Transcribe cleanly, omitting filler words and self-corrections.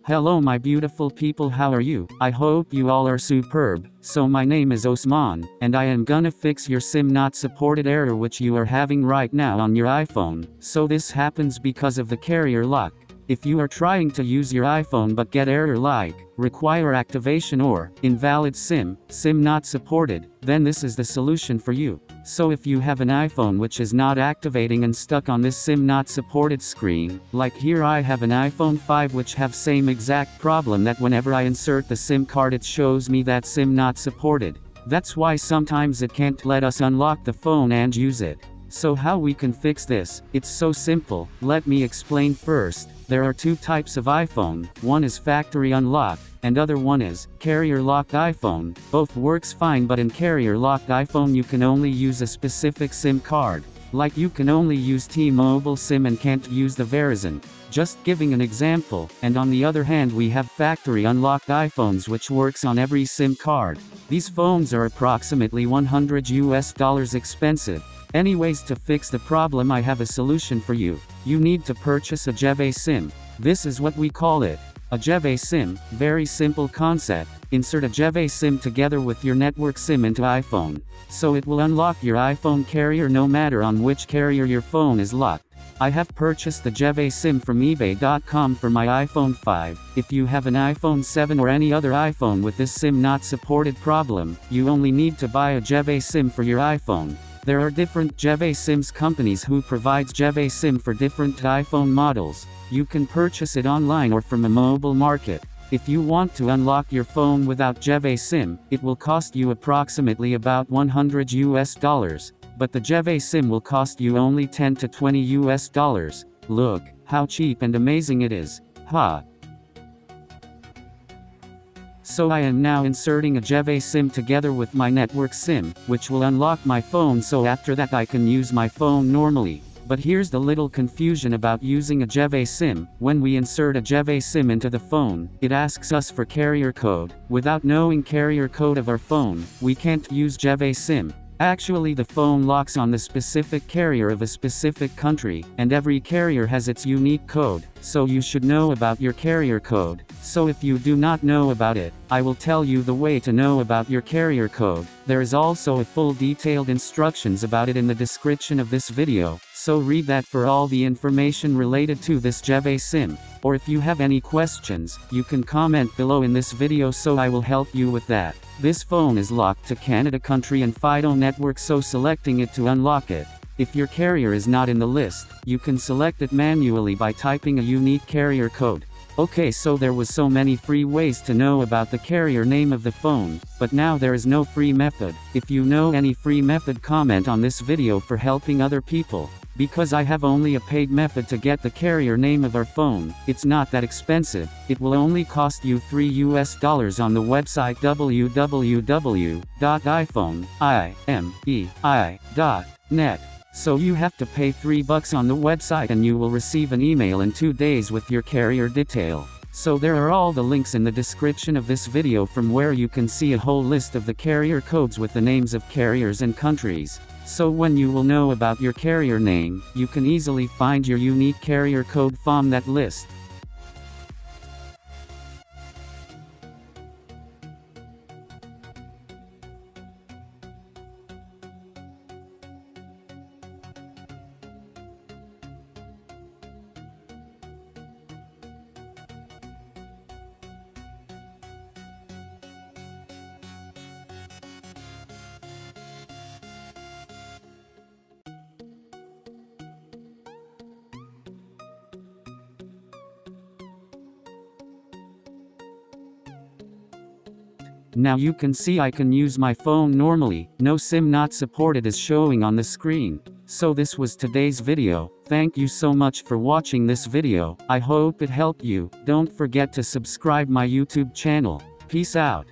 Hello my beautiful people, how are you? I hope you all are superb. So my name is Osman, and I am gonna fix your SIM not supported error which you are having right now on your iPhone. So this happens because of the carrier lock. If you are trying to use your iPhone but get error like, require activation or, invalid SIM not supported, then this is the solution for you. So if you have an iPhone which is not activating and stuck on this SIM not supported screen, like here I have an iPhone 5 which have same exact problem that whenever I insert the SIM card it shows me that SIM not supported. That's why sometimes it can't let us unlock the phone and use it. So how we can fix this? It's so simple, let me explain first. There are two types of iPhone, one is factory unlocked, and other one is carrier locked iPhone. Both works fine, but in carrier locked iPhone you can only use a specific SIM card. Like you can only use T-Mobile SIM and can't use the Verizon. Just giving an example. And on the other hand we have factory unlocked iPhones which works on every SIM card. These phones are approximately $100 expensive. Anyways, to fix the problem I have a solution for you. You need to purchase a Gevey Sim. This is what we call it. A Gevey Sim, very simple concept. Insert a Gevey Sim together with your network SIM into iPhone. So it will unlock your iPhone carrier no matter on which carrier your phone is locked. I have purchased the Gevey Sim from eBay.com for my iPhone 5. If you have an iPhone 7 or any other iPhone with this SIM not supported problem, you only need to buy a Gevey Sim for your iPhone. There are different Gevey Sims companies who provides Gevey Sim for different iPhone models. You can purchase it online or from a mobile market. If you want to unlock your phone without Gevey Sim, it will cost you approximately about $100. But the Gevey Sim will cost you only $10 to $20. Look, how cheap and amazing it is. Ha! So I am now inserting a Gevey Sim together with my network SIM, which will unlock my phone, so after that I can use my phone normally. But here's the little confusion about using a Gevey Sim. When we insert a Gevey Sim into the phone, it asks us for carrier code. Without knowing carrier code of our phone, we can't use Gevey Sim. Actually the phone locks on the specific carrier of a specific country, and every carrier has its unique code, so you should know about your carrier code. So if you do not know about it, I will tell you the way to know about your carrier code. There is also a full detailed instructions about it in the description of this video, so read that for all the information related to this Gevey Sim. Or if you have any questions, you can comment below in this video so I will help you with that. This phone is locked to Canada country and Fido network, so selecting it to unlock it. If your carrier is not in the list, you can select it manually by typing a unique carrier code. Okay, so there was so many free ways to know about the carrier name of the phone, but now there is no free method. If you know any free method, comment on this video for helping other people. Because I have only a paid method to get the carrier name of our phone. It's not that expensive. It will only cost you $3 on the website www.iphone.net. So you have to pay $3 on the website and you will receive an email in 2 days with your carrier detail. So there are all the links in the description of this video from where you can see a whole list of the carrier codes with the names of carriers and countries. So when you will know about your carrier name, you can easily find your unique carrier code from that list. Now you can see I can use my phone normally, no SIM not supported is showing on the screen. So this was today's video. Thank you so much for watching this video. I hope it helped you. Don't forget to subscribe my YouTube channel. Peace out.